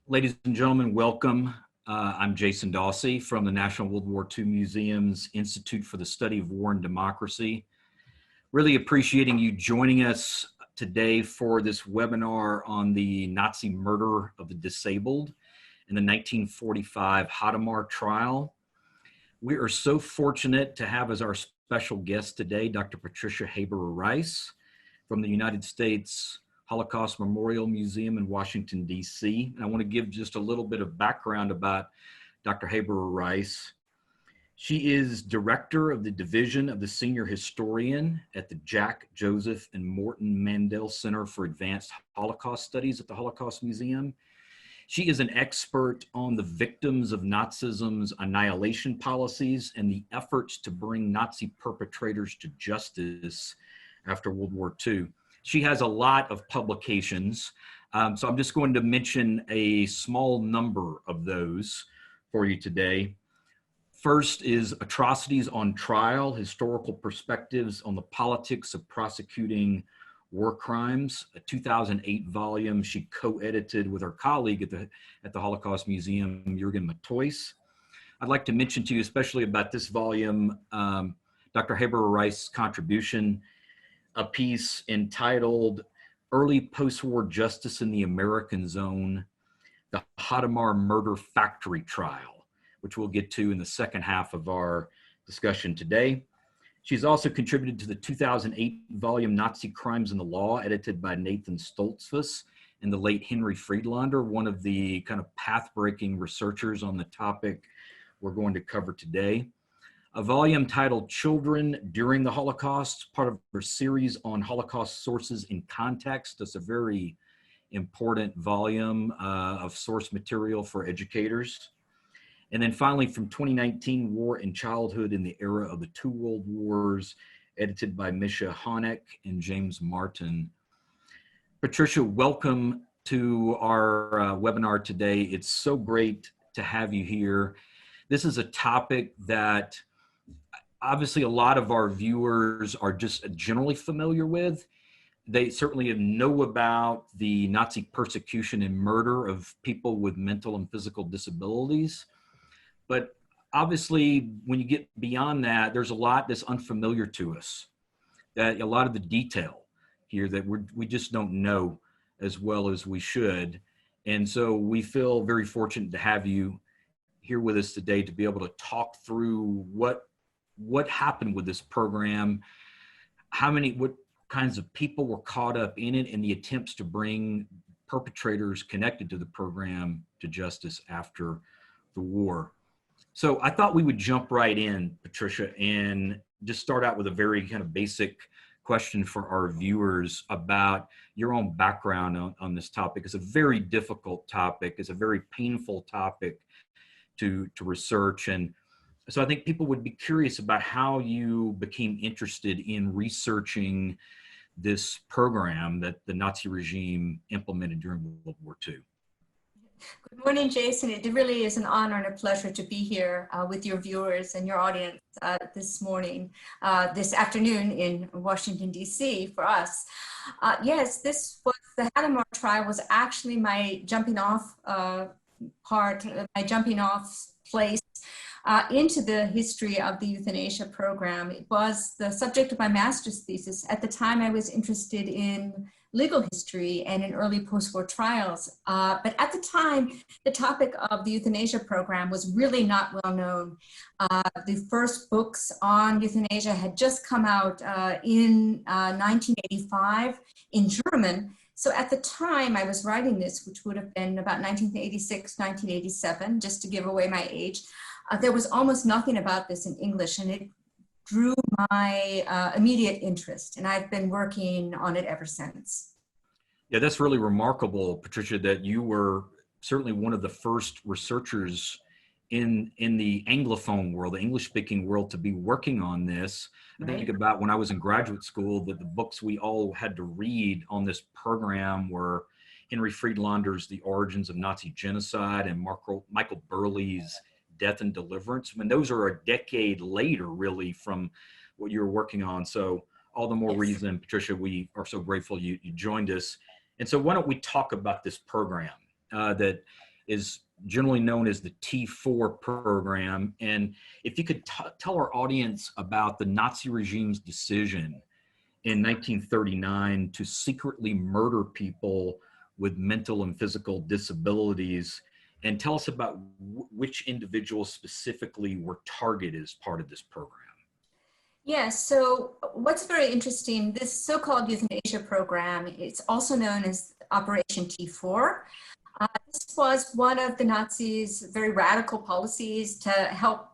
Ladies and gentlemen, welcome. I'm Jason Dawsey from the National World War II Museum's Institute for the Study of War and Democracy. Really appreciating you joining us today for this webinar on the Nazi murder of the disabled in the 1945 Hadamar Trial. We are so fortunate to have as our special guest today, Dr. Patricia Heberer-Rice from the United States Holocaust Memorial Museum in Washington, D.C. And I want to give just a little bit of background about Dr. Heberer-Rice. She is director of the Division of the Senior Historian at the Jack, Joseph, and Morton Mandel Center for Advanced Holocaust Studies at the Holocaust Museum. She is an expert on the victims of Nazism's annihilation policies and the efforts to bring Nazi perpetrators to justice after World War II. She has a lot of publications, so I'm just going to mention a small number of those for you today. First is Atrocities on Trial, Historical Perspectives on the Politics of Prosecuting War Crimes, a 2008 volume she co-edited with her colleague at the Holocaust Museum, Jürgen Matthäus. I'd like to mention to you, especially about this volume, Dr. Heberer-Rice's contribution, a piece entitled Early Post-War Justice in the American Zone, the Hadamar Murder Factory Trial, which we'll get to in the second half of our discussion today. She's also contributed to the 2008 volume Nazi Crimes and the Law, edited by Nathan Stoltzfus and the late Henry Friedlander, one of the kind of path-breaking researchers on the topic we're going to cover today. A volume titled Children During the Holocaust, part of her series on Holocaust sources in context. That's a very important volume of source material for educators. And then finally, from 2019, War and Childhood in the Era of the Two World Wars, edited by Misha Honeck and James Martin. Patricia, welcome to our webinar today. It's so great to have you here. This is a topic that obviously a lot of our viewers are just generally familiar with. They certainly know about the Nazi persecution and murder of people with mental and physical disabilities. But obviously, when you get beyond that, there's a lot that's unfamiliar to us, that a lot of the detail here that we just don't know as well as we should. And so we feel very fortunate to have you here with us today to be able to talk through what happened with this program, what kinds of people were caught up in it, and the attempts to bring perpetrators connected to the program to justice after the war. So I thought we would jump right in, Patricia, and just start out with a very kind of basic question for our viewers about your own background on this topic. It's a very difficult topic. It's a very painful topic to research. And so I think people would be curious about how you became interested in researching this program that the Nazi regime implemented during World War II. Good morning, Jason. It really is an honor and a pleasure to be here with your viewers and your audience this afternoon in Washington, D.C. for us. Yes, the Hadamar trial was actually my jumping off place into the history of the euthanasia program. It was the subject of my master's thesis. At the time, I was interested in legal history and in early post-war trials. But at the time, the topic of the euthanasia program was really not well known. The first books on euthanasia had just come out in 1985 in German. So at the time I was writing this, which would have been about 1986, 1987, just to give away my age, there was almost nothing about this in English, and it drew my immediate interest, and I've been working on it ever since. Yeah, that's really remarkable, Patricia, that you were certainly one of the first researchers in the Anglophone world, the English-speaking world, to be working on this. I think about when I was in graduate school, that the books we all had to read on this program were Henry Friedlander's The Origins of Nazi Genocide and Michael Burley's Death and Deliverance. I mean, those are a decade later, really, from what you were working on. So all the more reason, Patricia, we are so grateful you joined us. And so why don't we talk about this program that is generally known as the T4 program. And if you could tell our audience about the Nazi regime's decision in 1939 to secretly murder people with mental and physical disabilities, and tell us about which individuals specifically were targeted as part of this program. Yes, so what's very interesting, this so-called euthanasia program, it's also known as Operation T4. This was one of the Nazis' very radical policies to help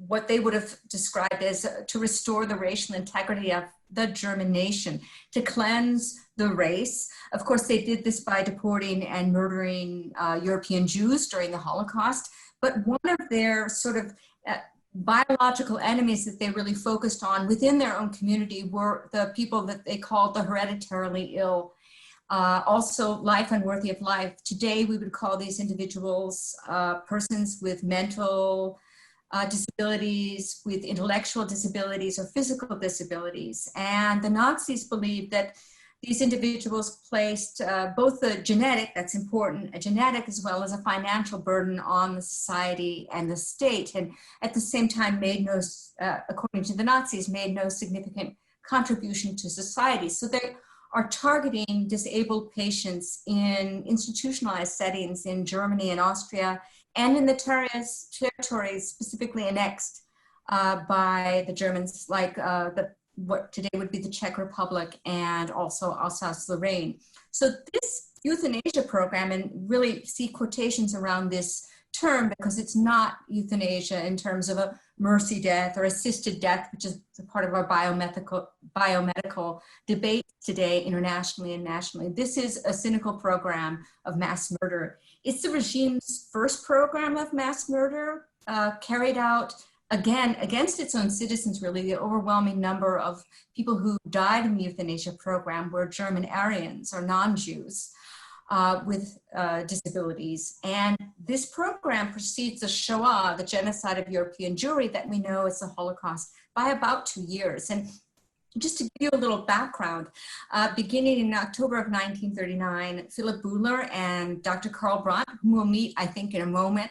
what they would have described as to restore the racial integrity of the German nation, to cleanse the race. Of course, they did this by deporting and murdering European Jews during the Holocaust, but one of their sort of biological enemies that they really focused on within their own community were the people that they called the hereditarily ill, also life unworthy of life. Today, we would call these individuals persons with mental disabilities, with intellectual disabilities or physical disabilities. And the Nazis believed that these individuals placed both the genetic, that's important, a genetic as well as a financial burden on the society and the state, and at the same time made no, according to the Nazis, made no significant contribution to society. So they are targeting disabled patients in institutionalized settings in Germany and Austria and in the territories specifically annexed by the Germans, like what today would be the Czech Republic and also Alsace-Lorraine. So this euthanasia program, and really see quotations around this term because it's not euthanasia in terms of a mercy death or assisted death, which is part of our biomedical debate today internationally and nationally. This is a cynical program of mass murder. It's the regime's first program of mass murder carried out again, against its own citizens, really. The overwhelming number of people who died in the euthanasia program were German Aryans or non-Jews with disabilities. And this program precedes the Shoah, the genocide of European Jewry that we know as the Holocaust, by about 2 years. And just to give you a little background, beginning in October of 1939, Philip Buhler and Dr. Karl Brandt, whom we'll meet, I think, in a moment,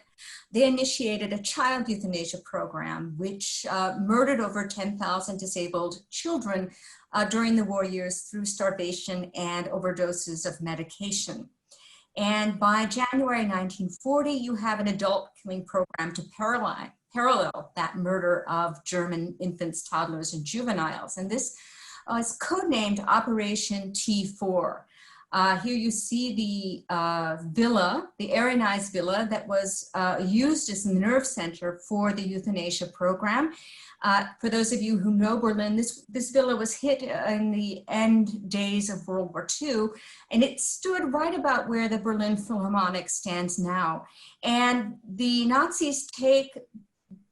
they initiated a child euthanasia program, which murdered over 10,000 disabled children during the war years through starvation and overdoses of medication. And by January 1940, you have an adult killing program to parallel that murder of German infants, toddlers, and juveniles. And this is codenamed Operation T4. Here you see the villa, the Aryanized villa that was used as the nerve center for the euthanasia program. For those of you who know Berlin, this villa was hit in the end days of World War II, and it stood right about where the Berlin Philharmonic stands now. And the Nazis take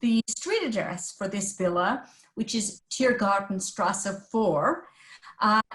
the street address for this villa, which is Tiergartenstrasse 4,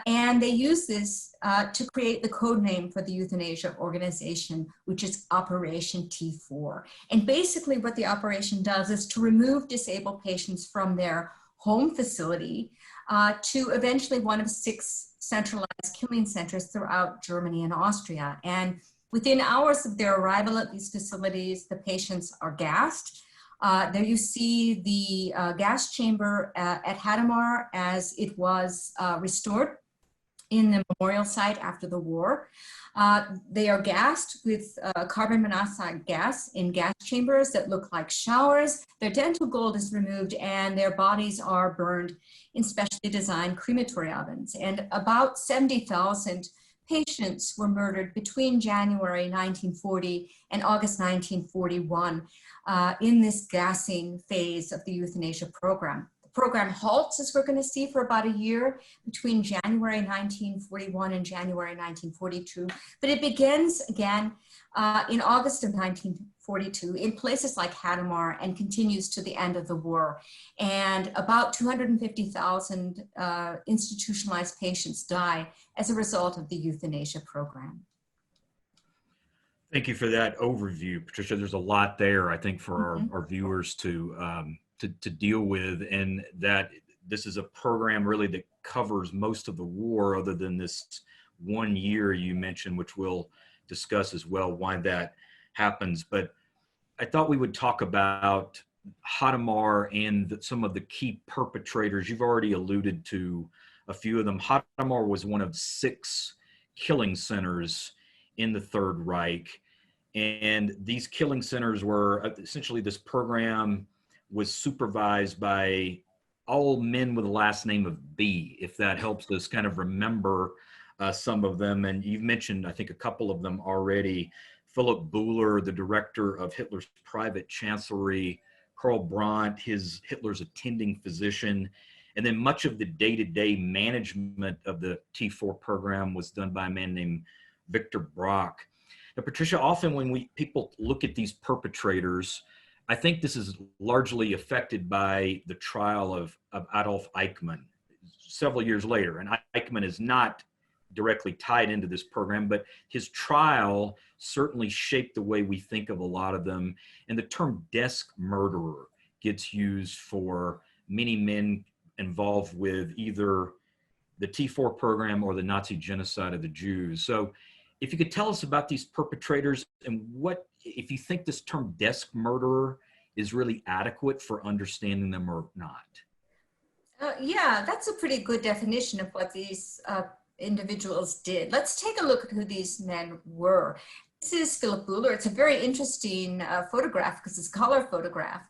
and they use this to create the code name for the euthanasia organization, which is Operation T4. And basically what the operation does is to remove disabled patients from their home facility to eventually one of 6 centralized killing centers throughout Germany and Austria. And within hours of their arrival at these facilities, the patients are gassed. There you see the gas chamber at Hadamar as it was restored in the memorial site after the war. They are gassed with carbon monoxide gas in gas chambers that look like showers. Their dental gold is removed and their bodies are burned in specially designed crematory ovens. And about 70,000 patients were murdered between January 1940 and August 1941 in this gassing phase of the euthanasia program. The program halts, as we're going to see, for about a year between January 1941 and January 1942, but it begins again in August of 1942 in places like Hadamar and continues to the end of the war. And about 250,000 institutionalized patients die as a result of the euthanasia program. Thank you for that overview, Patricia. There's a lot there, I think, for our viewers to deal with, and that this is a program really that covers most of the war other than this 1 year you mentioned, which we'll discuss as well, why that happens. But I thought we would talk about Hadamar and some of the key perpetrators. You've already alluded to a few of them. Hadamar was one of 6 killing centers in the Third Reich. And these killing centers were essentially, this program was supervised by all men with the last name of B, if that helps us kind of remember some of them. And you've mentioned, I think, a couple of them already. Philip Buhler, the director of Hitler's private chancellery, Karl Brandt, Hitler's attending physician, and then much of the day-to-day management of the T4 program was done by a man named Victor Brock. Now, Patricia, often when people look at these perpetrators, I think this is largely affected by the trial of Adolf Eichmann several years later. And Eichmann is not directly tied into this program, but his trial certainly shaped the way we think of a lot of them. And the term desk murderer gets used for many men involved with either the T4 program or the Nazi genocide of the Jews. So if you could tell us about these perpetrators and if you think this term desk murderer is really adequate for understanding them or not. Yeah, that's a pretty good definition of what these individuals did. Let's take a look at who these men were. This is Philip Buhler. It's a very interesting photograph because it's a color photograph,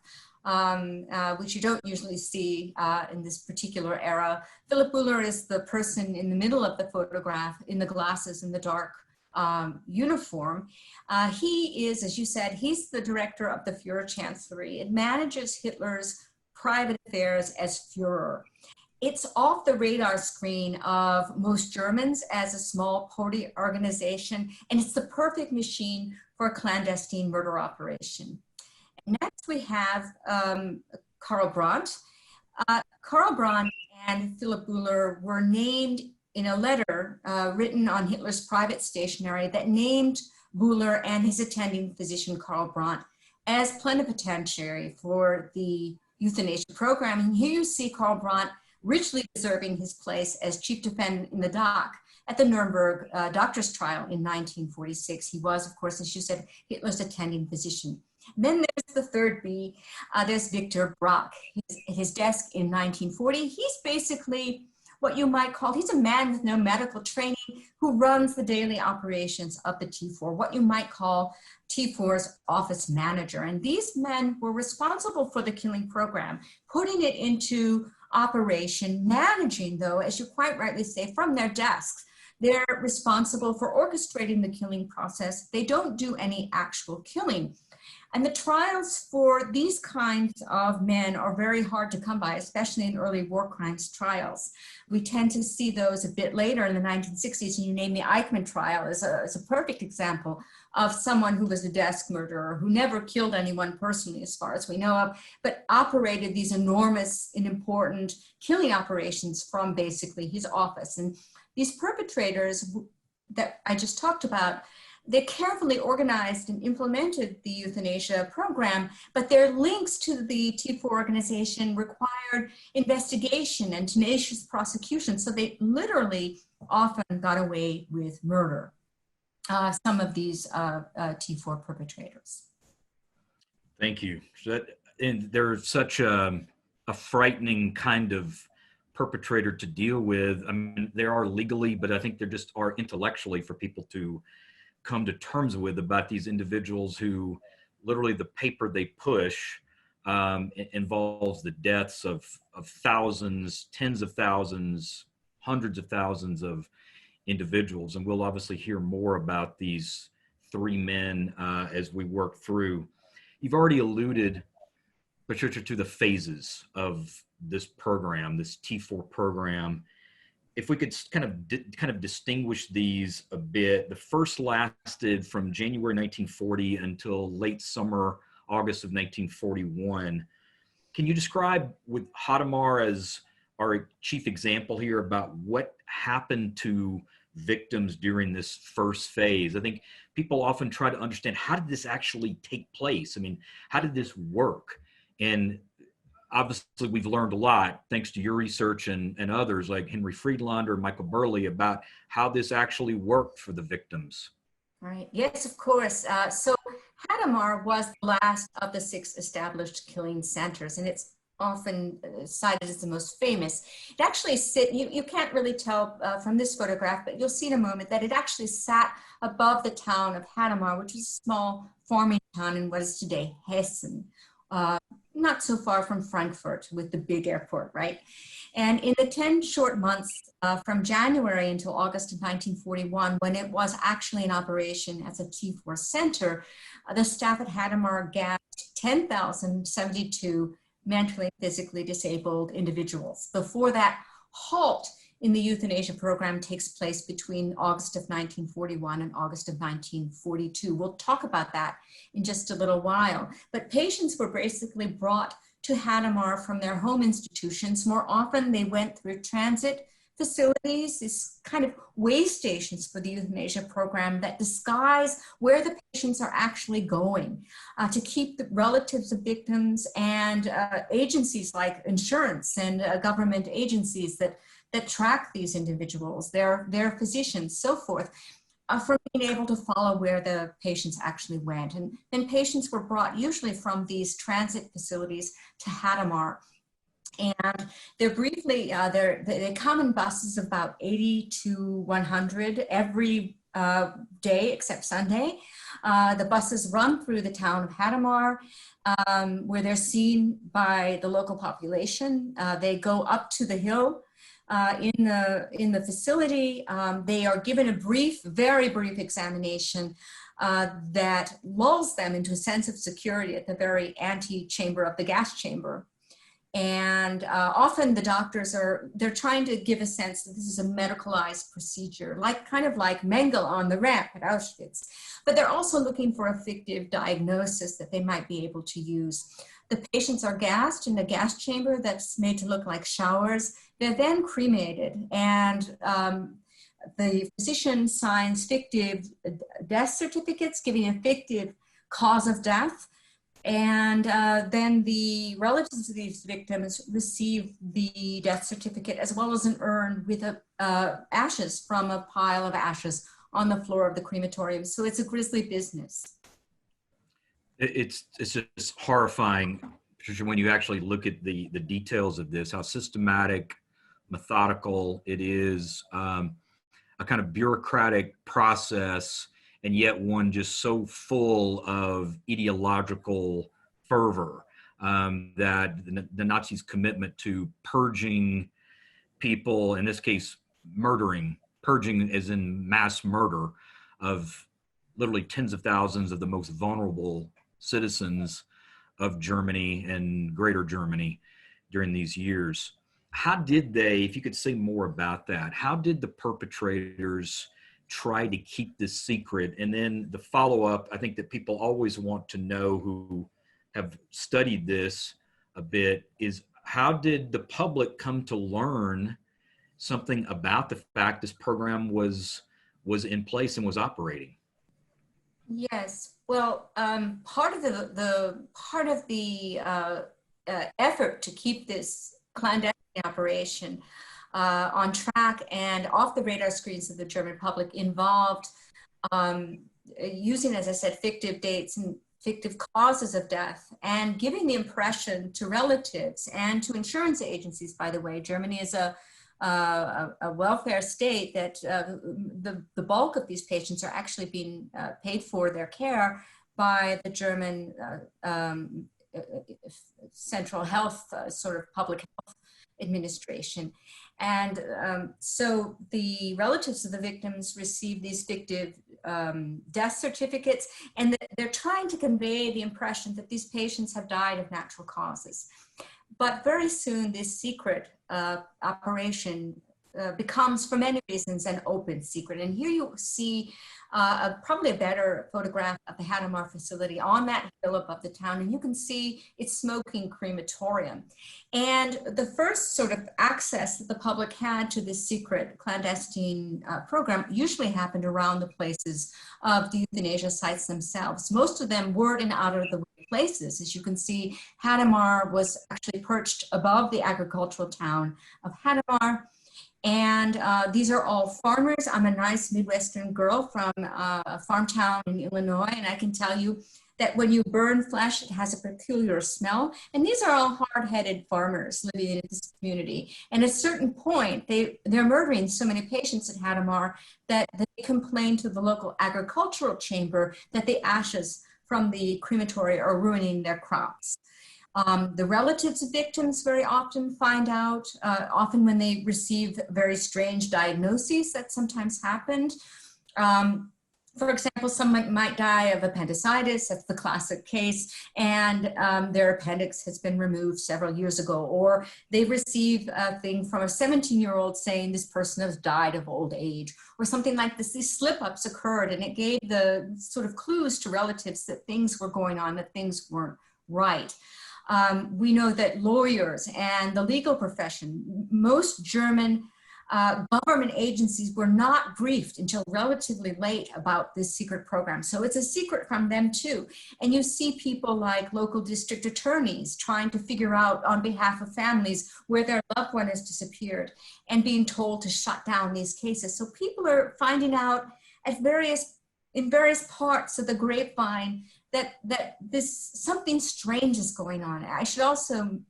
which you don't usually see in this particular era. Philip Buhler is the person in the middle of the photograph in the glasses in the dark uniform. He is, as you said, he's the director of the Führer Chancellery. It manages Hitler's private affairs as Führer. It's off the radar screen of most Germans as a small party organization, and it's the perfect machine for a clandestine murder operation. And next we have Karl Brandt. Karl Brandt and Philip Buhler were named in a letter written on Hitler's private stationery that named Buhler and his attending physician Karl Brandt as plenipotentiary for the euthanasia program. And here you see Karl Brandt richly deserving his place as chief defendant in the dock at the Nuremberg doctors' trial in 1946. He was, of course, as you said, Hitler's attending physician. And then there's the third B, there's Victor Brock. At his desk in 1940, he's basically what you might call, he's a man with no medical training who runs the daily operations of the T4, what you might call T4's office manager. And these men were responsible for the killing program, putting it into operation, managing, though, as you quite rightly say, from their desks. They're responsible for orchestrating the killing process. They don't do any actual killing. And the trials for these kinds of men are very hard to come by, especially in early war crimes trials. We tend to see those a bit later in the 1960s, and you name the Eichmann trial as a perfect example of someone who was a desk murderer, who never killed anyone personally, as far as we know of, but operated these enormous and important killing operations from basically his office. And these perpetrators that I just talked about, they carefully organized and implemented the euthanasia program, but their links to the T4 organization required investigation and tenacious prosecution. So they literally often got away with murder, some of these T4 perpetrators. Thank you. And they're such a frightening kind of perpetrator to deal with. I mean, they are legally, but I think there just are intellectually for people to come to terms with, about these individuals who literally the paper they push involves the deaths of thousands, tens of thousands, hundreds of thousands of individuals. And we'll obviously hear more about these 3 men as we work through. You've already alluded, Patricia, to the phases of this program, this T4 program. If we could kind of distinguish these a bit, the first lasted from January 1940 until late summer, August of 1941. Can you describe with Hadamar as our chief example here about what happened to victims during this first phase? I think people often try to understand, how did this actually take place? I mean, how did this work? And obviously, we've learned a lot, thanks to your research and others like Henry Friedlander, Michael Burley, about how this actually worked for the victims. Right. Yes, of course. So Hadamar was the last of the 6 established killing centers, and it's often cited as the most famous. It actually you can't really tell from this photograph, but you'll see in a moment that it actually sat above the town of Hadamar, which is a small farming town in what is today Hessen, not so far from Frankfurt with the big airport, right? And in the 10 short months from January until August of 1941, when it was actually in operation as a T4 center, the staff at Hadamar gassed 10,072 mentally and physically disabled individuals. Before that halt in the euthanasia program takes place between August of 1941 and August of 1942. We'll talk about that in just a little while. But patients were basically brought to Hadamar from their home institutions. More often, they went through transit facilities, these kind of way stations for the euthanasia program that disguise where the patients are actually going to keep the relatives of victims and agencies like insurance and government agencies that track these individuals, their physicians, so forth, from being able to follow where the patients actually went. And then patients were brought usually from these transit facilities to Hadamar. And they're briefly, they come in buses of about 80 to 100 every day except Sunday. The buses run through the town of Hadamar, where they're seen by the local population. They go up to the hill in the facility. They are given a very brief examination that lulls them into a sense of security at the very ante-chamber of the gas chamber. And often the doctors they're trying to give a sense that this is a medicalized procedure, kind of like Mengele on the ramp at Auschwitz. But they're also looking for a fictive diagnosis that they might be able to use. The patients are gassed in a gas chamber that's made to look like showers. They're then cremated, and the physician signs fictive death certificates giving a fictive cause of death. And then the relatives of these victims receive the death certificate as well as an urn with ashes from a pile of ashes on the floor of the crematorium. So it's a grisly business. It's just horrifying, Patricia, when you actually look at the details of this, how systematic, methodical it is, a kind of bureaucratic process, and yet one just so full of ideological fervor, that the Nazis' commitment to purging people, in this case, purging as in mass murder of literally tens of thousands of the most vulnerable citizens of Germany and Greater Germany during these years. How did they, if you could say more about that, how did the perpetrators try to keep this secret? And then the follow-up, I think that people always want to know, who have studied this a bit, is how did the public come to learn something about the fact this program was in place and was operating? Yes, well, part of the effort to keep this clandestine operation on track and off the radar screens of the German public involved using, as I said, fictive dates and fictive causes of death, and giving the impression to relatives and to insurance agencies. By the way, Germany is a welfare state that the bulk of these patients are actually being paid for their care by the German central health, sort of public health administration. And so the relatives of the victims receive these fictive death certificates, and they're trying to convey the impression that these patients have died of natural causes. But very soon, this secret operation becomes, for many reasons, an open secret. And here you see probably a better photograph of the Hadamar facility on that hill above the town, and you can see its smoking crematorium. And the first sort of access that the public had to this secret clandestine program usually happened around the places of the euthanasia sites themselves. Most of them were in out-of-the-way places. As you can see, Hadamar was actually perched above the agricultural town of Hadamar. And these are all farmers. I'm a nice Midwestern girl from a farm town in Illinois, and I can tell you that when you burn flesh, it has a peculiar smell. And these are all hard-headed farmers living in this community. And at a certain point, they're murdering so many patients at Hadamar that they complain to the local agricultural chamber that the ashes from the crematory are ruining their crops. The relatives of victims very often find out, often when they receive very strange diagnoses that sometimes happened. For example, someone might die of appendicitis, that's the classic case, and their appendix has been removed several years ago, or they receive a thing from a 17-year-old saying this person has died of old age, or something like this. These slip-ups occurred, and it gave the sort of clues to relatives that things were going on, that things weren't right. We know that lawyers and the legal profession, most German government agencies were not briefed until relatively late about this secret program. So it's a secret from them too. And you see people like local district attorneys trying to figure out on behalf of families where their loved one has disappeared and being told to shut down these cases. So people are finding out in various parts of the grapevine that this something strange is going on. I should also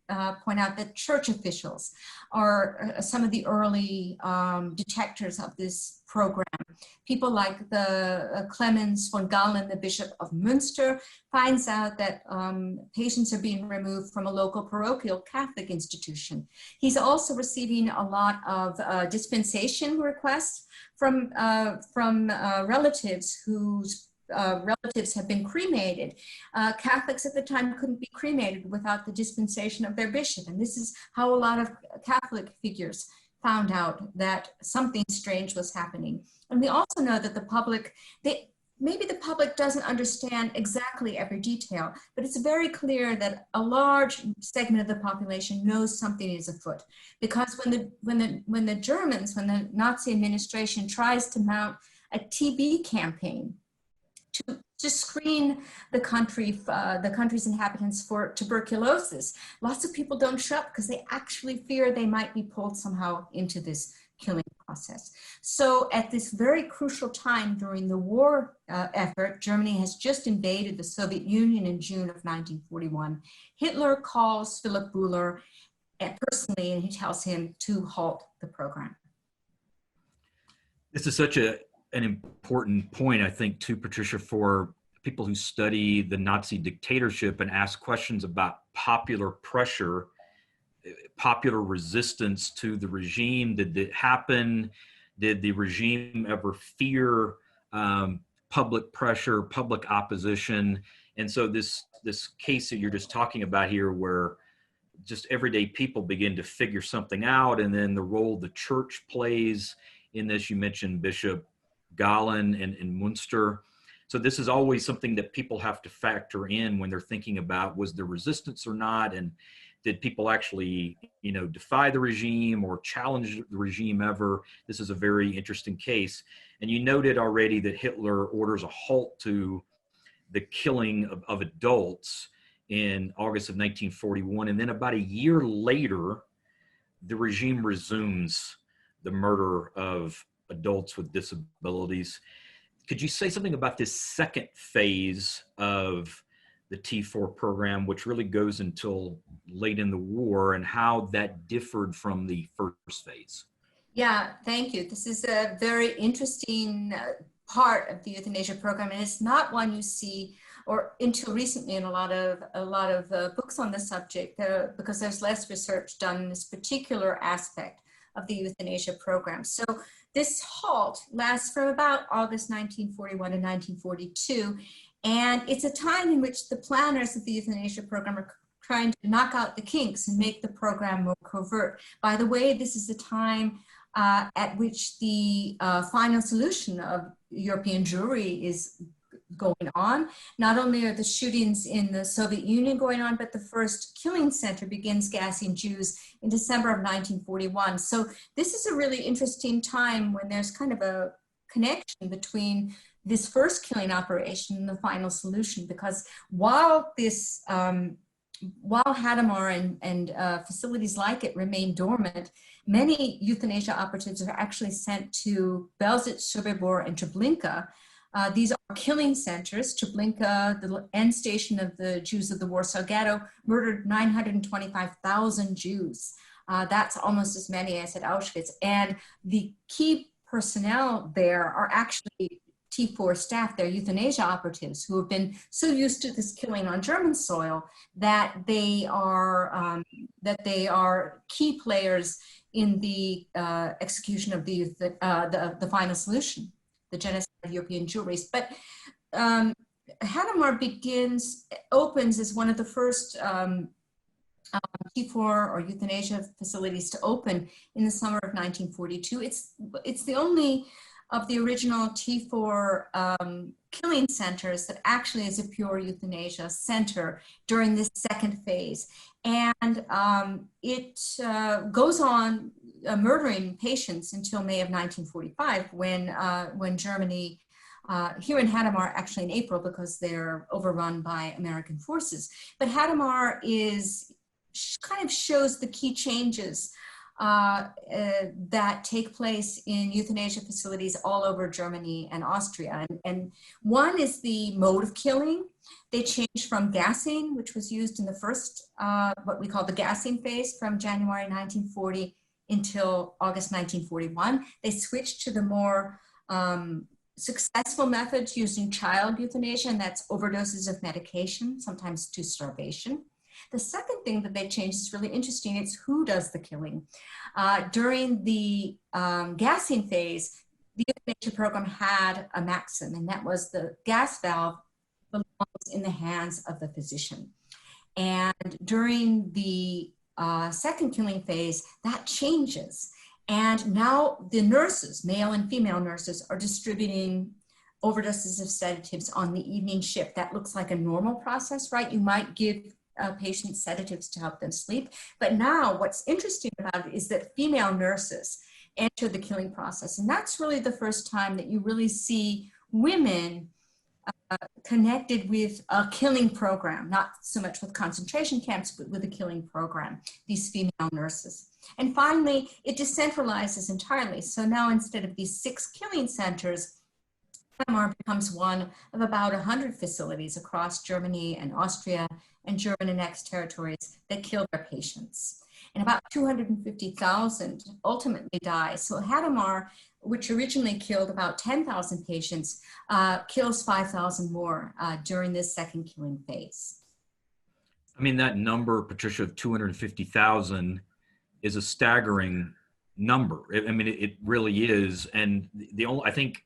point out that church officials are some of the early detectors of this program. People like the Clemens von Galen, the Bishop of Münster, finds out that patients are being removed from a local parochial Catholic institution. He's also receiving a lot of dispensation requests from relatives whose relatives have been cremated. Catholics at the time couldn't be cremated without the dispensation of their bishop. And this is how a lot of Catholic figures found out that something strange was happening. And we also know that the public, maybe the public doesn't understand exactly every detail, but it's very clear that a large segment of the population knows something is afoot. Because when the Germans, when the Nazi administration tries to mount a TB campaign to screen the country's inhabitants for tuberculosis, lots of people don't show up because they actually fear they might be pulled somehow into this killing process. So at this very crucial time during the war effort, Germany has just invaded the Soviet Union in June of 1941. Hitler calls Philipp Buhler personally, and he tells him to halt the program. This is such an important point, I think, too, Patricia, for people who study the Nazi dictatorship and ask questions about popular pressure, popular resistance to the regime. Did it happen? Did the regime ever fear public pressure, public opposition? And so this case that you're just talking about here, where just everyday people begin to figure something out, and then the role the church plays in this. You mentioned Bishop Galen in Munster. So this is always something that people have to factor in when they're thinking about, was there resistance or not? And did people actually, defy the regime or challenge the regime ever? This is a very interesting case. And you noted already that Hitler orders a halt to the killing of adults in August of 1941. And then about a year later, the regime resumes the murder of adults with disabilities. Could you say something about this second phase of the T4 program, which really goes until late in the war, and how that differed from the first phase? Yeah, thank you. This is a very interesting part of the euthanasia program, and it's not one you see or until recently in a lot of books on the subject, because there's less research done in this particular aspect of the euthanasia program. So this halt lasts from about August 1941 to 1942, and it's a time in which the planners of the euthanasia program are trying to knock out the kinks and make the program more covert. By the way, this is the time at which the final solution of European Jewry is going on. Not only are the shootings in the Soviet Union going on, but the first killing center begins gassing Jews in December of 1941. So this is a really interesting time when there's kind of a connection between this first killing operation and the final solution, because while this, while Hadamar and facilities like it remain dormant, many euthanasia operatives are actually sent to Belzec, Sobibor, and Treblinka, These are killing centers. Treblinka, the end station of the Jews of the Warsaw Ghetto, murdered 925,000 Jews. That's almost as many as at Auschwitz. And the key personnel there are actually T4 staff. They're euthanasia operatives who have been so used to this killing on German soil that they are key players in the execution of the final solution, the genocide of European Jewries. But Hadamar opens as one of the first T4 or euthanasia facilities to open in the summer of 1942. It's the only of the original T4 killing centers that actually is a pure euthanasia center during this second phase. And it goes on murdering patients until May of 1945 when Germany, here in Hadamar, actually in April, because they're overrun by American forces. But Hadamar kind of shows the key changes that take place in euthanasia facilities all over Germany and Austria. And one is the mode of killing. They changed from gassing, which was used in the first, what we call the gassing phase from January 1940 until August 1941. They switched to the more successful methods using child euthanasia, and that's overdoses of medication, sometimes to starvation. The second thing that they changed is really interesting. It's who does the killing. During the gassing phase, the euthanasia program had a maxim, and that was the gas valve belongs in the hands of the physician. And during the second killing phase, that changes. And now the nurses, male and female nurses, are distributing overdoses of sedatives on the evening shift. That looks like a normal process, right? You might give patients sedatives to help them sleep. But now what's interesting about it is that female nurses enter the killing process. And that's really the first time that you really see women connected with a killing program, not so much with concentration camps, but with a killing program, these female nurses. And finally, it decentralizes entirely. So now instead of these 6 killing centers, Hadamar becomes one of about 100 facilities across Germany and Austria and German annexed territories that kill their patients. And about 250,000 ultimately die. So Hadamar, which originally killed about 10,000 patients, kills 5,000 more during this second killing phase. I mean, that number, Patricia, of 250,000 is a staggering number. I mean, it really is. And I think,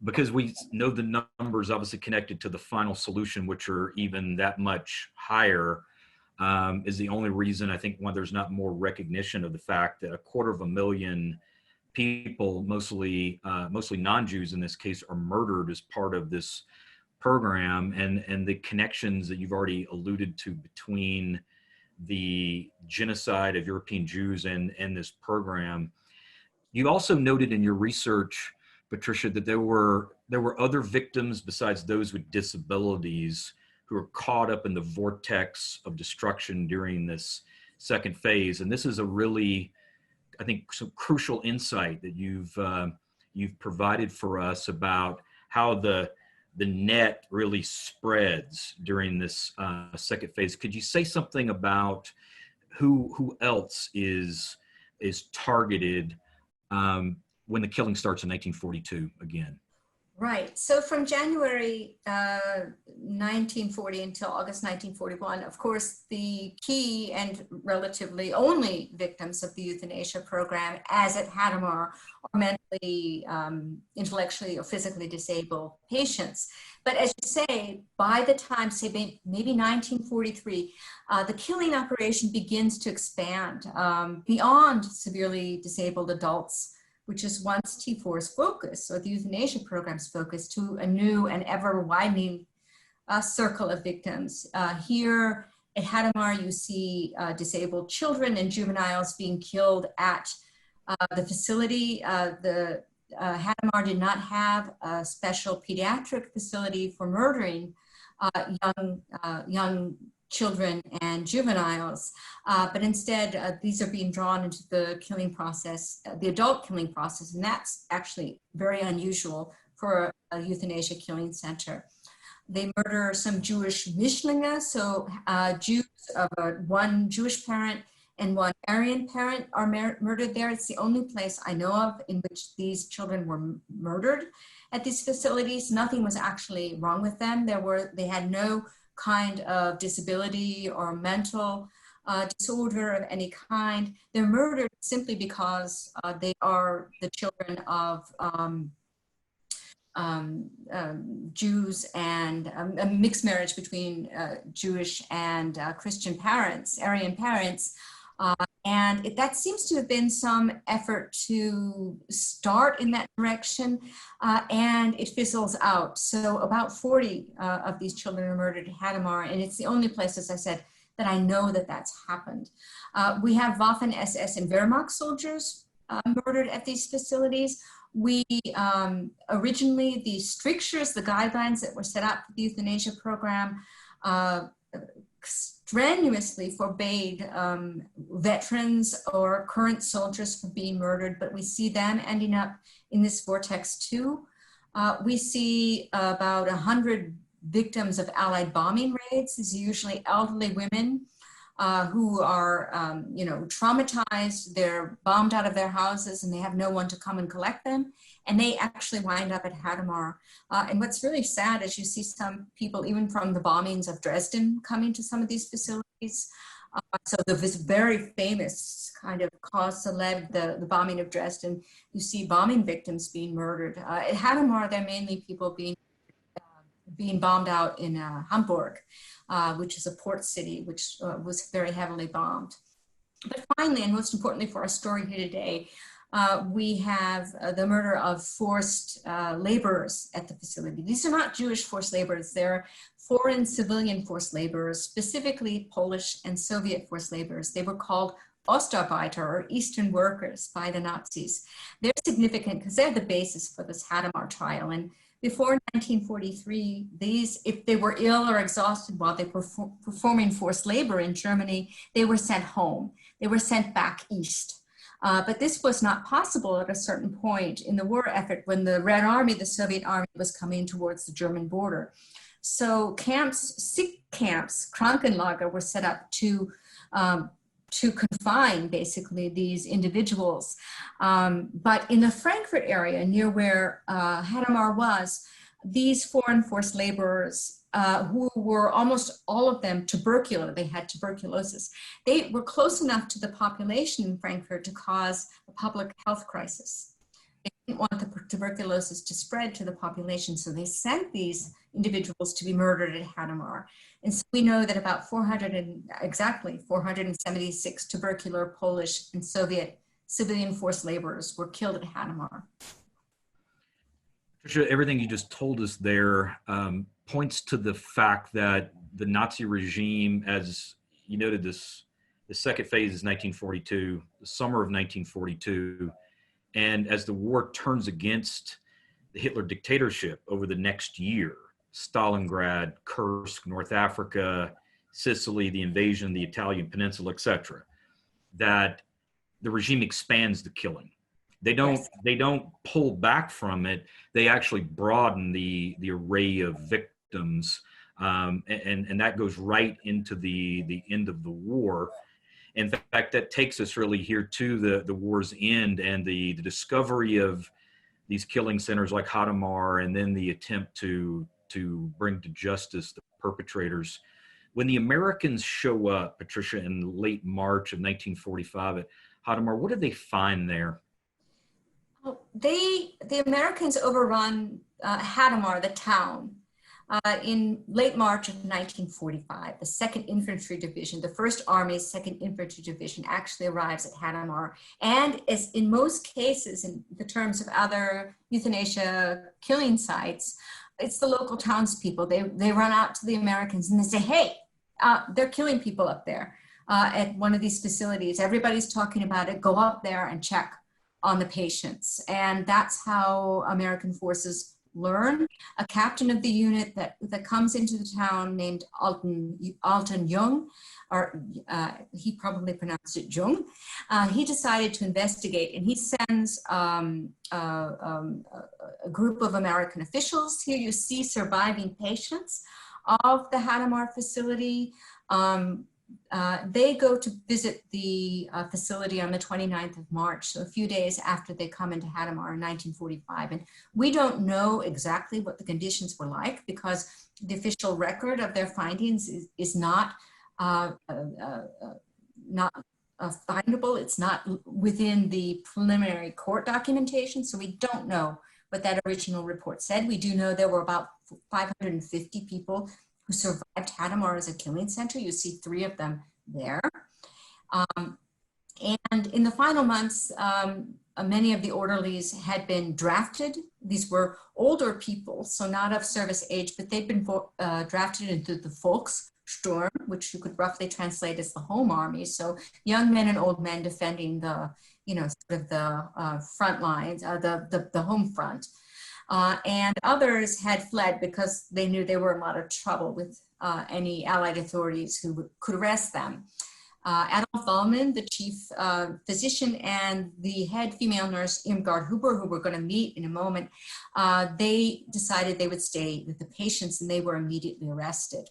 because we know the numbers obviously connected to the final solution, which are even that much higher, is the only reason I think why there's not more recognition of the fact that 250,000 people, mostly non-Jews in this case, are murdered as part of this program, and the connections that you've already alluded to between the genocide of European Jews and this program. You also noted in your research, Patricia, that there were other victims besides those with disabilities who were caught up in the vortex of destruction during this second phase. And this is a really, I think, some crucial insight that you've provided for us about how the net really spreads during this second phase. Could you say something about who else is targeted when the killing starts in 1942 again? Right. So from January 1940 until August 1941, of course, the key and relatively only victims of the euthanasia program, as at Hadamar, are mentally, intellectually, or physically disabled patients. But as you say, by the time, say maybe 1943, the killing operation begins to expand beyond severely disabled adults, which is once T4's focus, or the euthanasia program's focus, to a new and ever widening circle of victims. Here at Hadamar, you see disabled children and juveniles being killed at the facility. Hadamar did not have a special pediatric facility for murdering young children and juveniles, but instead these are being drawn into the killing process, the adult killing process, and that's actually very unusual for euthanasia killing center. They murder some Jewish Mischlinge, so Jews of one Jewish parent and one Aryan parent are murdered there. It's the only place I know of in which these children were murdered at these facilities. Nothing was actually wrong with them. They had no kind of disability or mental disorder of any kind. They're murdered simply because they are the children of Jews and a mixed marriage between Jewish and Christian parents, Aryan parents. And that seems to have been some effort to start in that direction, and it fizzles out. So about 40 of these children are murdered at Hadamar, and it's the only place, as I said, that I know that that's happened. We have Waffen-SS and Wehrmacht soldiers murdered at these facilities. We originally, the strictures, the guidelines that were set up for the euthanasia program strenuously forbade veterans or current soldiers from being murdered, but we see them ending up in this vortex too. We see about 100 victims of Allied bombing raids. These are usually elderly women who are, traumatized. They're bombed out of their houses and they have no one to come and collect them. And they actually wind up at Hadamar. And what's really sad is you see some people, even from the bombings of Dresden, coming to some of these facilities. So this very famous kind of cause célèbre, the bombing of Dresden, you see bombing victims being murdered. At Hadamar, they're mainly people being bombed out in Hamburg, which is a port city, which was very heavily bombed. But finally, and most importantly for our story here today, we have the murder of forced laborers at the facility. These are not Jewish forced laborers, they're foreign civilian forced laborers, specifically Polish and Soviet forced laborers. They were called Ostarbeiter, or Eastern workers, by the Nazis. They're significant because they're the basis for this Hadamar trial. And before 1943, if they were ill or exhausted while they were performing forced labor in Germany, they were sent home. They were sent back east. But this was not possible at a certain point in the war effort when the Red Army, the Soviet army, was coming towards the German border. So camps, sick camps, Krankenlager, were set up to confine basically these individuals. But in the Frankfurt area near where Hadamar was, these foreign forced laborers who were almost all of them tubercular, they had tuberculosis. They were close enough to the population in Frankfurt to cause a public health crisis. They didn't want the tuberculosis to spread to the population, so they sent these individuals to be murdered at Hadamar. And so we know that about 476 tubercular Polish and Soviet civilian forced laborers were killed at Hadamar. Patricia, everything you just told us there points to the fact that the Nazi regime, as you noted, the second phase is 1942, the summer of 1942. And as the war turns against the Hitler dictatorship over the next year, Stalingrad, Kursk, North Africa, Sicily, the invasion of the Italian peninsula, etc., that the regime expands the killing. They don't pull back from it. They actually broaden the array of victims, and that goes right into the end of the war. In fact, that takes us really here to the war's end and the discovery of these killing centers like Hadamar, and then the attempt to bring to justice the perpetrators. When the Americans show up, Patricia, in late March of 1945 at Hadamar, what did they find there? Well, the Americans overrun Hadamar, the town, in late March of 1945. The 2nd Infantry Division, the 1st Army's 2nd Infantry Division, actually arrives at Hadamar. And as in most cases, in the terms of other euthanasia killing sites, it's the local townspeople. They run out to the Americans and they say, hey, they're killing people up there at one of these facilities. Everybody's talking about it. Go up there and check on the patients. And that's how American forces learn. A captain of the unit that comes into the town named Alton Jung, or he probably pronounced it Jung. He decided to investigate, and he sends a group of American officials. Here you see surviving patients of the Hadamar facility. They go to visit the facility on the 29th of March, so a few days after they come into Hadamar in 1945. And we don't know exactly what the conditions were like because the official record of their findings is not findable. It's not within the preliminary court documentation, so we don't know what that original report said. We do know there were about 550 people who survived Hadamar as a killing center. You see 3 of them there. And in the final months, many of the orderlies had been drafted. These were older people, so not of service age, but they'd been drafted into the Volkssturm, which you could roughly translate as the home army. So young men and old men defending the, sort of the front lines, the home front. And others had fled because they knew they were in a lot of trouble with any Allied authorities who could arrest them. Adolf Wallmann, the chief physician, and the head female nurse, Irmgard Huber, who we're going to meet in a moment, they decided they would stay with the patients, and they were immediately arrested.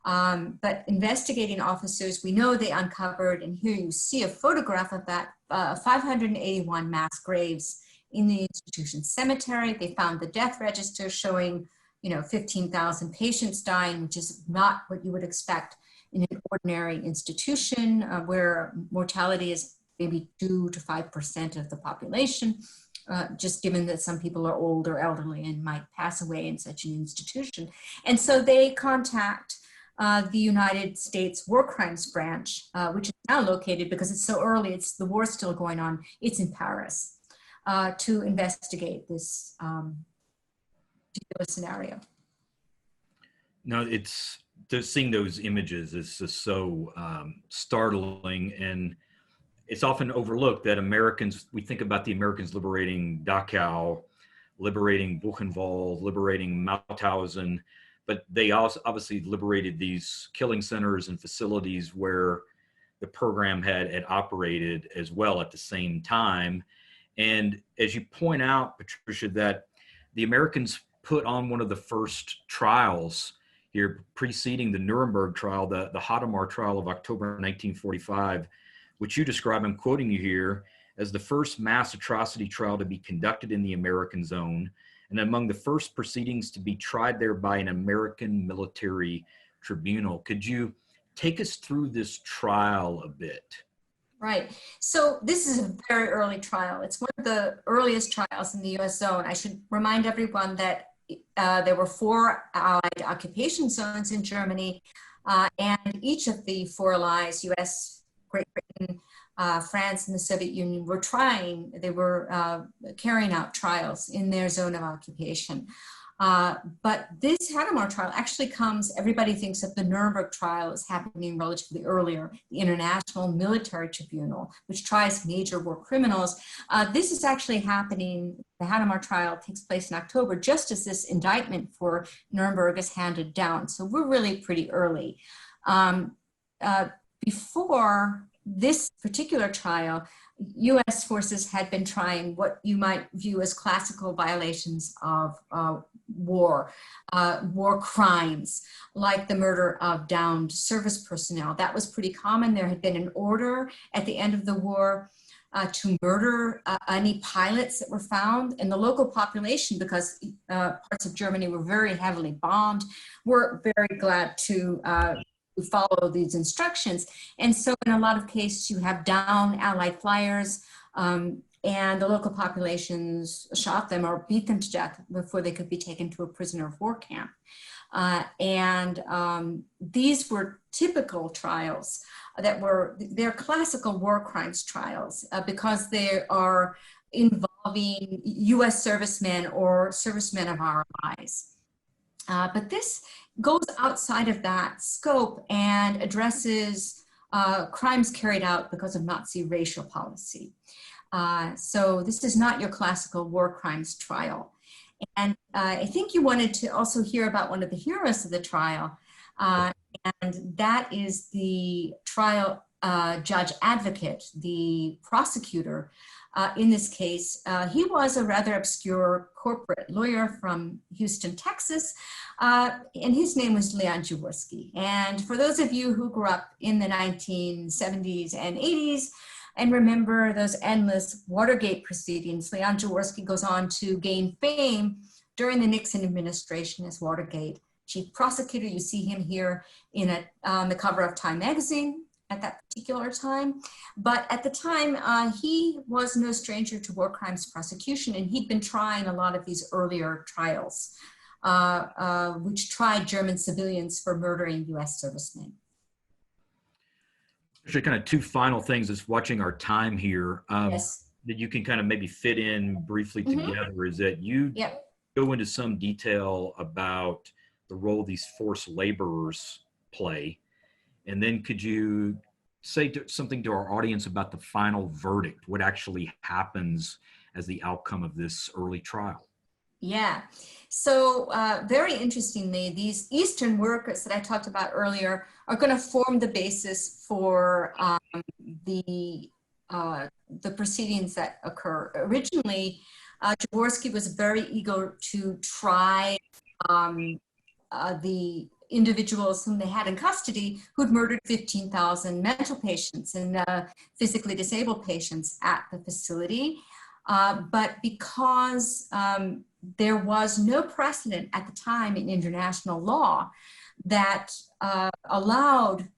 But investigating officers, we know they uncovered, and here you see a photograph of that, 581 mass graves in the institution cemetery. They found the death register showing, 15,000 patients dying, which is not what you would expect in an ordinary institution where mortality is maybe 2 to 5% of the population, just given that some people are old or elderly and might pass away in such an institution. And so they contact the United States War Crimes Branch, which is now located, because it's so early, the war's still going on, it's in Paris, to investigate this particular scenario. No, it's just seeing those images is just so startling, and it's often overlooked that we think about the Americans liberating Dachau, liberating Buchenwald, liberating Mauthausen, but they also obviously liberated these killing centers and facilities where the program had operated as well at the same time. And as you point out, Patricia, that the Americans put on one of the first trials here preceding the Nuremberg trial, the Hadamar trial of October 1945, which you describe, I'm quoting you here, as the first mass atrocity trial to be conducted in the American zone, and among the first proceedings to be tried there by an American military tribunal. Could you take us through this trial a bit? Right. So this is a very early trial. It's one of the earliest trials in the U.S. zone. I should remind everyone that there were 4 Allied occupation zones in Germany, and each of the 4 allies, U.S., Great Britain, France, and the Soviet Union, were carrying out trials in their zone of occupation. But this Hadamar trial actually comes, everybody thinks of the Nuremberg trial as happening relatively earlier, the International Military Tribunal, which tries major war criminals. This is actually happening, the Hadamar trial takes place in October, just as this indictment for Nuremberg is handed down. So we're really pretty early. Before this particular trial, U.S. forces had been trying what you might view as classical violations of war crimes, like the murder of downed service personnel. That was pretty common. There had been an order at the end of the war to murder any pilots that were found, and the local population, because parts of Germany were very heavily bombed, were very glad to follow these instructions. And so in a lot of cases, you have down Allied flyers, and the local populations shot them or beat them to death before they could be taken to a prisoner of war camp. These were typical trials they're classical war crimes trials because they are involving U.S. servicemen or servicemen of our allies. But this goes outside of that scope and addresses crimes carried out because of Nazi racial policy. So this is not your classical war crimes trial. And I think you wanted to also hear about one of the heroes of the trial, and that is the trial judge advocate, the prosecutor. In this case, he was a rather obscure corporate lawyer from Houston, Texas, and his name was Leon Jaworski. And for those of you who grew up in the 1970s and 80s and remember those endless Watergate proceedings, Leon Jaworski goes on to gain fame during the Nixon administration as Watergate chief prosecutor. You see him here on the cover of Time magazine at that particular time. But at the time, he was no stranger to war crimes prosecution, and he'd been trying a lot of these earlier trials, which tried German civilians for murdering US servicemen. Actually, kind of two final things is watching our time here. Yes. That you can kind of maybe fit in briefly together is that you go into some detail about the role these forced laborers play. And then could you say something to our audience about the final verdict, what actually happens as the outcome of this early trial? Yeah, so very interestingly, these Eastern workers that I talked about earlier are going to form the basis for the proceedings that occur. Originally, Jaworski was very eager to try the individuals whom they had in custody who'd murdered 15,000 mental patients and physically disabled patients at the facility. But because there was no precedent at the time in international law that allowed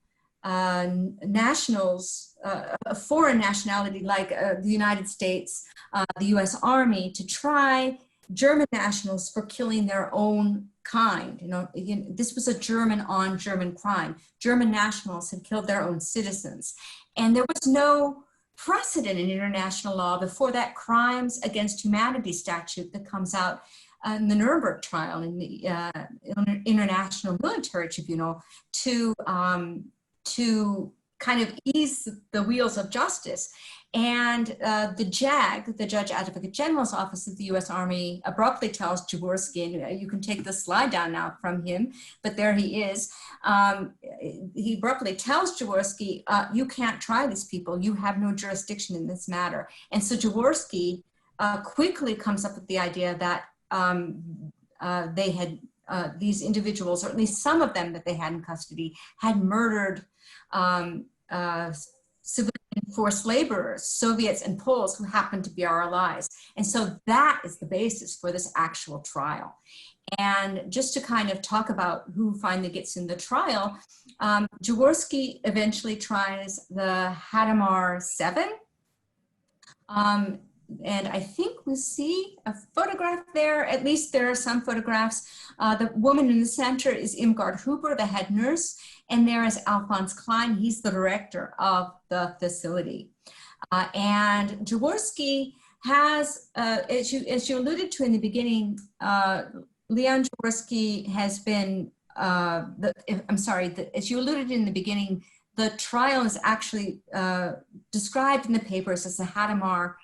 nationals, a foreign nationality like the United States, the US Army, to try German nationals for killing their own kind. This was a German on German crime. German nationals had killed their own citizens. And there was no precedent in international law before that crimes against humanity statute that comes out in the Nuremberg trial in the International Military Tribunal to kind of ease the wheels of justice. And the JAG, the Judge Advocate General's Office of the U.S. Army, abruptly tells Jaworski, and you can take the slide down now from him, but there he is. He abruptly tells Jaworski, you can't try these people. You have no jurisdiction in this matter. And so Jaworski quickly comes up with the idea that they had, these individuals, or at least some of them that they had in custody, had murdered civilian forced laborers, Soviets and Poles who happened to be our allies. And so that is the basis for this actual trial. And just to kind of talk about who finally gets in the trial, Jaworski eventually tries the Hadamar 7. And I think we see a photograph there. At least there are some photographs. The woman in the center is Irmgard Huber, the head nurse, and there is Alphonse Klein. He's the director of the facility. And Jaworski has, as you alluded to in the beginning, Leon Jaworski has been, as you alluded in the beginning, the trial is actually described in the papers as the Hadamar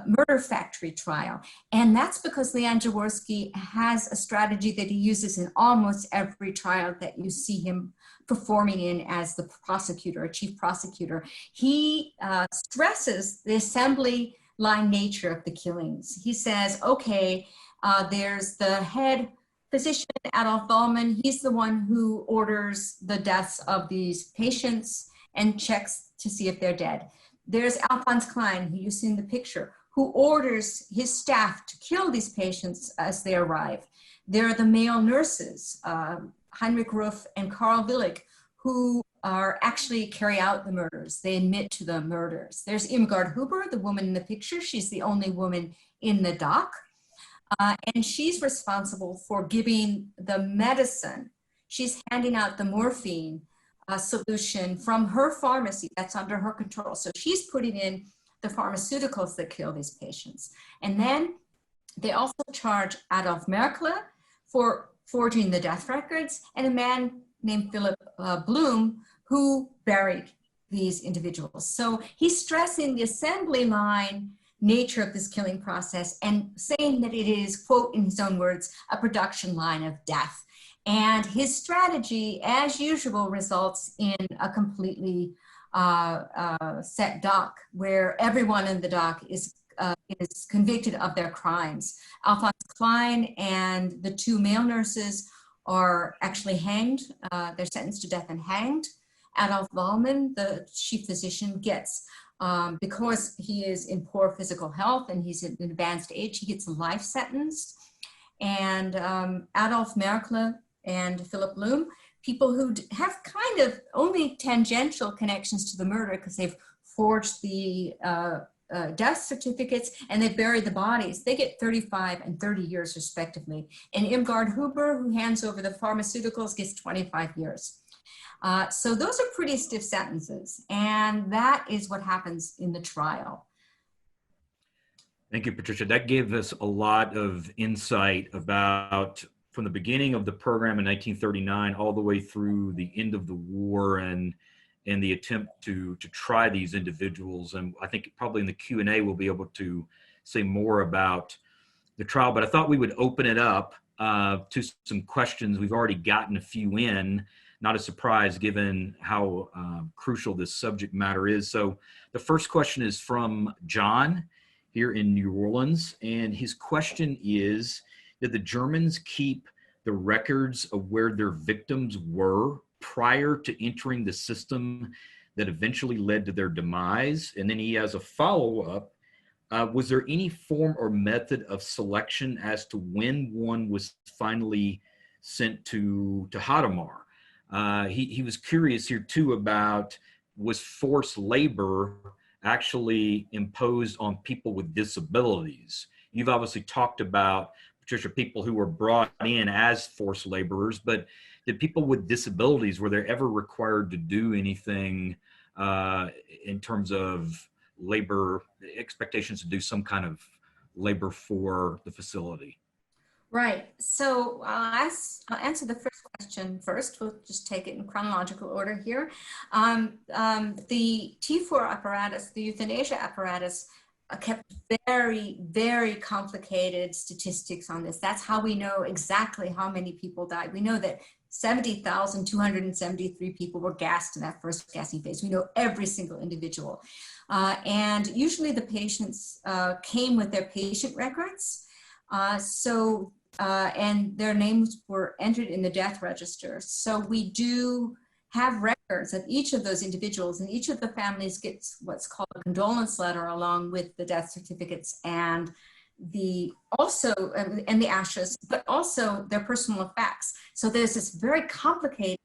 murder factory trial. And that's because Leon Jaworski has a strategy that he uses in almost every trial that you see him performing in as the prosecutor, a chief prosecutor. He stresses the assembly line nature of the killings. He says, okay, there's the head physician, Adolf Dahlmann. He's the one who orders the deaths of these patients and checks to see if they're dead. There's Alphonse Klein, who you see in the picture, who orders his staff to kill these patients as they arrive. There are the male nurses, Heinrich Ruff and Karl Willig, who are actually carry out the murders. They admit to the murders. There's Irmgard Huber, the woman in the picture. She's the only woman in the dock. And she's responsible for giving the medicine. She's handing out the morphine solution from her pharmacy that's under her control. So she's putting in the pharmaceuticals that kill these patients. And then they also charge Adolf Merkle for forging the death records, and a man named Philip Bloom who buried these individuals. So he's stressing the assembly line nature of this killing process and saying that it is, quote, in his own words, a production line of death. And his strategy, as usual, results in a completely set dock where everyone in the dock is convicted of their crimes. Alphonse Klein and the two male nurses are actually hanged. They're sentenced to death and hanged. Adolf Wallman, the chief physician, gets, because he is in poor physical health and he's in advanced age, he gets a life sentence. And Adolf Merkle and Philip Bloom, people who have kind of only tangential connections to the murder because they've forged the death certificates and they buried the bodies. They get 35 and 30 years respectively. And Irmgard Huber, who hands over the pharmaceuticals, gets 25 years. So those are pretty stiff sentences. And that is what happens in the trial. Thank you, Patricia. That gave us a lot of insight about from the beginning of the program in 1939 all the way through the end of the war and the attempt to try these individuals. And I think probably in the Q&A we'll be able to say more about the trial, but I thought we would open it up to some questions. We've already gotten a few in, not a surprise given how crucial this subject matter is. So the first question is from John here in New Orleans. And his question is, did the Germans keep the records of where their victims were prior to entering the system that eventually led to their demise? And then he has a follow-up. Was there any form or method of selection as to when one was finally sent to Hadamar? He was curious here too about, was forced labor actually imposed on people with disabilities? You've obviously talked about, Patricia, people who were brought in as forced laborers, but did people with disabilities, were they ever required to do anything in terms of labor, expectations to do some kind of labor for the facility? Right. So I'll answer the first question first. We'll just take it in chronological order here. The T4 apparatus, the euthanasia apparatus, kept very, very complicated statistics on this. That's how we know exactly how many people died. We know that 70,273 people were gassed in that first gassing phase. We know every single individual. And usually the patients came with their patient records. And their names were entered in the death register. So we do have records of each of those individuals, and each of the families gets what's called a condolence letter along with the death certificates and the ashes, but also their personal effects. So there's this very complicated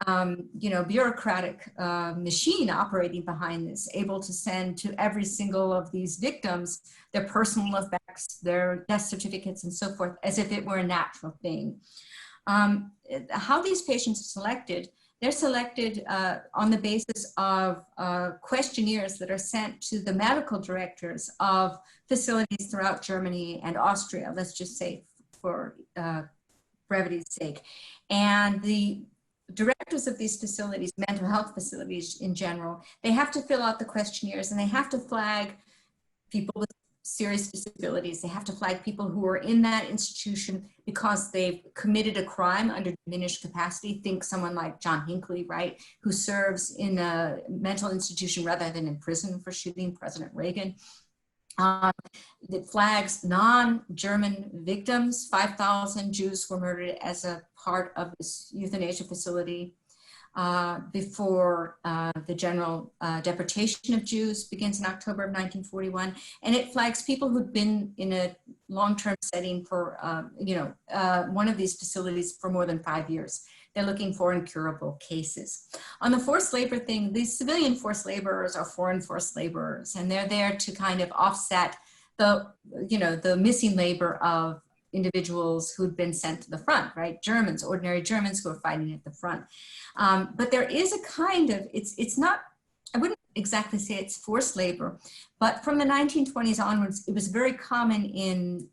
bureaucratic machine operating behind this, able to send to every single of these victims their personal effects, their death certificates, and so forth, as if it were a natural thing. How these patients are selected, they're selected on the basis of questionnaires that are sent to the medical directors of facilities throughout Germany and Austria, let's just say for brevity's sake. And the directors of these facilities, mental health facilities in general, they have to fill out the questionnaires and they have to flag people with serious disabilities. They have to flag people who are in that institution because they've committed a crime under diminished capacity. Think someone like John Hinckley, right, who serves in a mental institution rather than in prison for shooting President Reagan. That flags non-German victims. 5,000 Jews were murdered as a part of this euthanasia facility before the general deportation of Jews begins in October of 1941. And it flags people who've been in a long-term setting for, one of these facilities for more than 5 years. They're looking for incurable cases. On the forced labor thing, these civilian forced laborers are foreign forced laborers, and they're there to kind of offset the missing labor of individuals who'd been sent to the front, right? Germans, ordinary Germans who are fighting at the front. But there is a kind of, it's not, I wouldn't exactly say it's forced labor, but from the 1920s onwards, it was very common in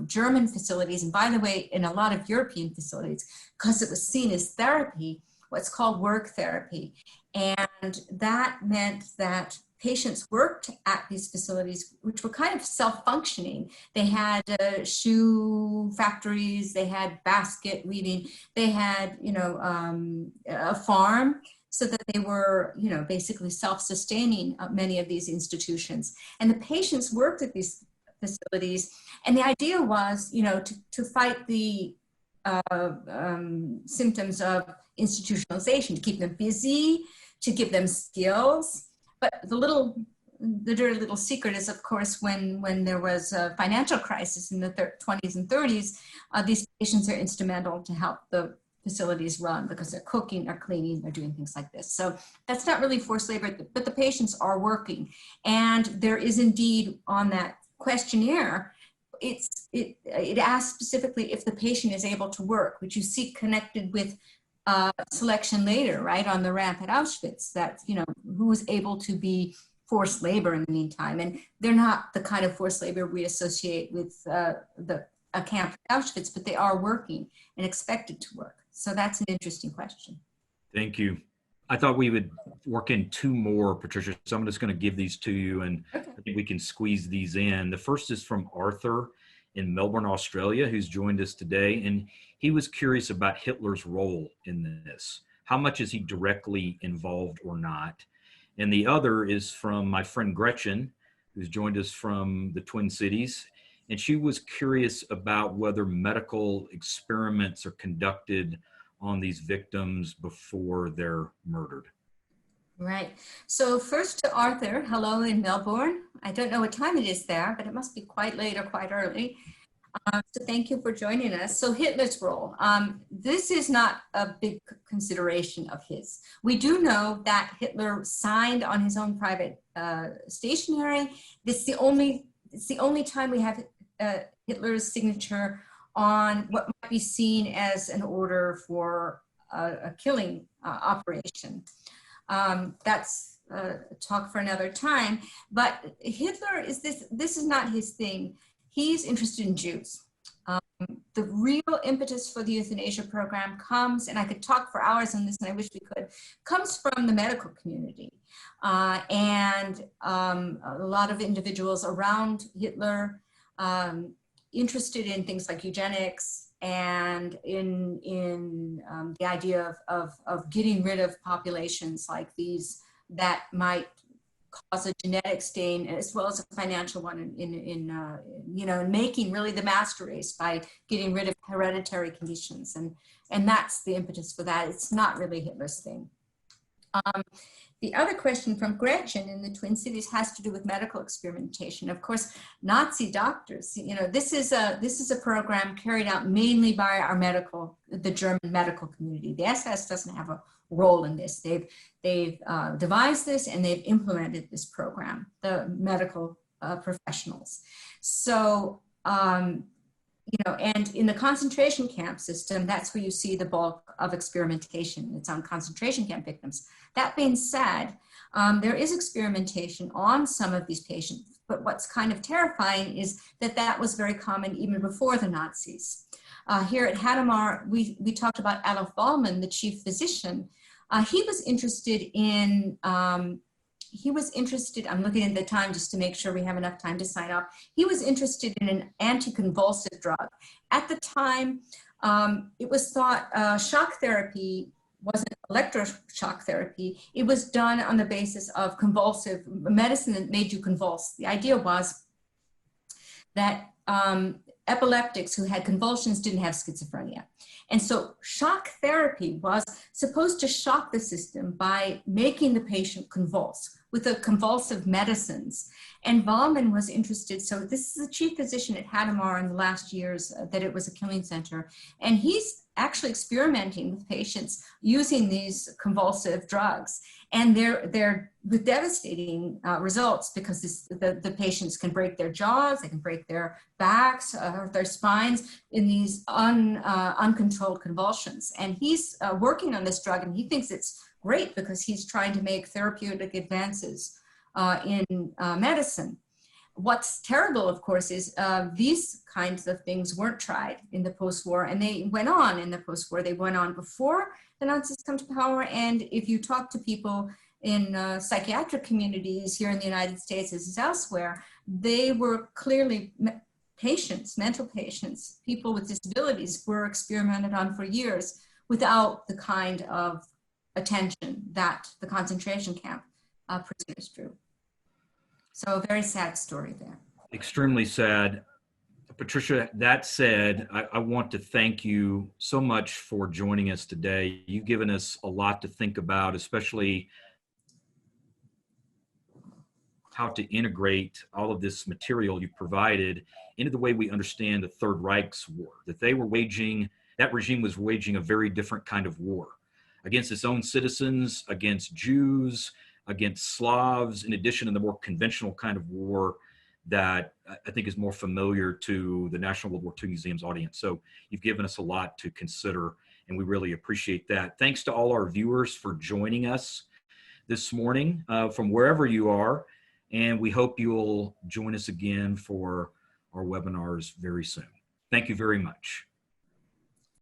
German facilities, and by the way, in a lot of European facilities, because it was seen as therapy, what's called work therapy. And that meant that patients worked at these facilities, which were kind of self-functioning. They had shoe factories, they had basket weaving, they had, a farm, so that they were, basically self-sustaining, many of these institutions. And the patients worked at these facilities, and the idea was, to fight the symptoms of institutionalization, to keep them busy, to give them skills. But the dirty little secret is, of course, when there was a financial crisis in the 20s and 30s, these patients are instrumental to help the facilities run, because they're cooking, they're cleaning, they're doing things like this. So that's not really forced labor, but the patients are working. And there is indeed, on that questionnaire, it asks specifically if the patient is able to work, which you see connected with selection later, right, on the ramp at Auschwitz, that, who was able to be forced labor in the meantime. And they're not the kind of forced labor we associate with a camp at Auschwitz, but they are working and expected to work. So that's an interesting question. Thank you. I thought we would work in two more, Patricia, so I'm just going to give these to you, and okay, I think we can squeeze these in. The first is from Arthur in Melbourne, Australia, who's joined us today, and he was curious about Hitler's role in this. How much is he directly involved or not? And the other is from my friend Gretchen, who's joined us from the Twin Cities, and she was curious about whether medical experiments are conducted on these victims before they're murdered. Right. So first to Arthur, hello in Melbourne. I don't know what time it is there, but it must be quite late or quite early. So thank you for joining us. So Hitler's role. This is not a big consideration of his. We do know that Hitler signed on his own private stationery. It's the only time we have Hitler's signature on what might be seen as an order for a killing operation. That's a talk for another time, but Hitler this is not his thing. He's interested in Jews. The real impetus for the euthanasia program comes, and I could talk for hours on this, and I wish we could, comes from the medical community. And a lot of individuals around Hitler interested in things like eugenics and in the idea of getting rid of populations like these that might cause a genetic stain as well as a financial one in making really the master race by getting rid of hereditary conditions. And that's the impetus for that. It's not really Hitler's thing. The other question from Gretchen in the Twin Cities has to do with medical experimentation. Of course, Nazi doctors, this is a program carried out mainly by the German medical community. The SS doesn't have a role in this. They've devised this and they've implemented this program, the medical professionals. So, and in the concentration camp system, that's where you see the bulk of experimentation. It's on concentration camp victims. That being said, there is experimentation on some of these patients, but what's kind of terrifying is that was very common even before the Nazis. Here at Hadamar, we talked about Adolf Ballmann, the chief physician. He was interested in, I'm looking at the time just to make sure we have enough time to sign up. He was interested in an anticonvulsive drug. At the time, it was thought shock therapy wasn't electroshock therapy. It was done on the basis of convulsive medicine that made you convulse. The idea was that epileptics who had convulsions didn't have schizophrenia. And so shock therapy was supposed to shock the system by making the patient convulse with the convulsive medicines. And Ballmann was interested, so this is the chief physician at Hadamar in the last years that it was a killing center. And he's actually experimenting with patients using these convulsive drugs. And they're with devastating results, because the patients can break their jaws, they can break their backs, their spines in these uncontrolled convulsions. And he's working on this drug, and he thinks it's great because he's trying to make therapeutic advances in medicine. What's terrible, of course, is these kinds of things weren't tried in the post-war, and they went on in the post-war. They went on before the Nazis come to power. And if you talk to people in psychiatric communities here in the United States as elsewhere, they were clearly patients, mental patients, people with disabilities were experimented on for years without the kind of attention that the concentration camp prisoners drew. So a very sad story there. Extremely sad. Patricia, that said, I want to thank you so much for joining us today. You've given us a lot to think about, especially how to integrate all of this material you provided into the way we understand the Third Reich's war, that they were waging, that regime was waging a very different kind of war against its own citizens, against Jews, against Slavs, in addition to the more conventional kind of war that I think is more familiar to the National World War II Museum's audience. So you've given us a lot to consider, and we really appreciate that. Thanks to all our viewers for joining us this morning from wherever you are, and we hope you'll join us again for our webinars very soon. Thank you very much.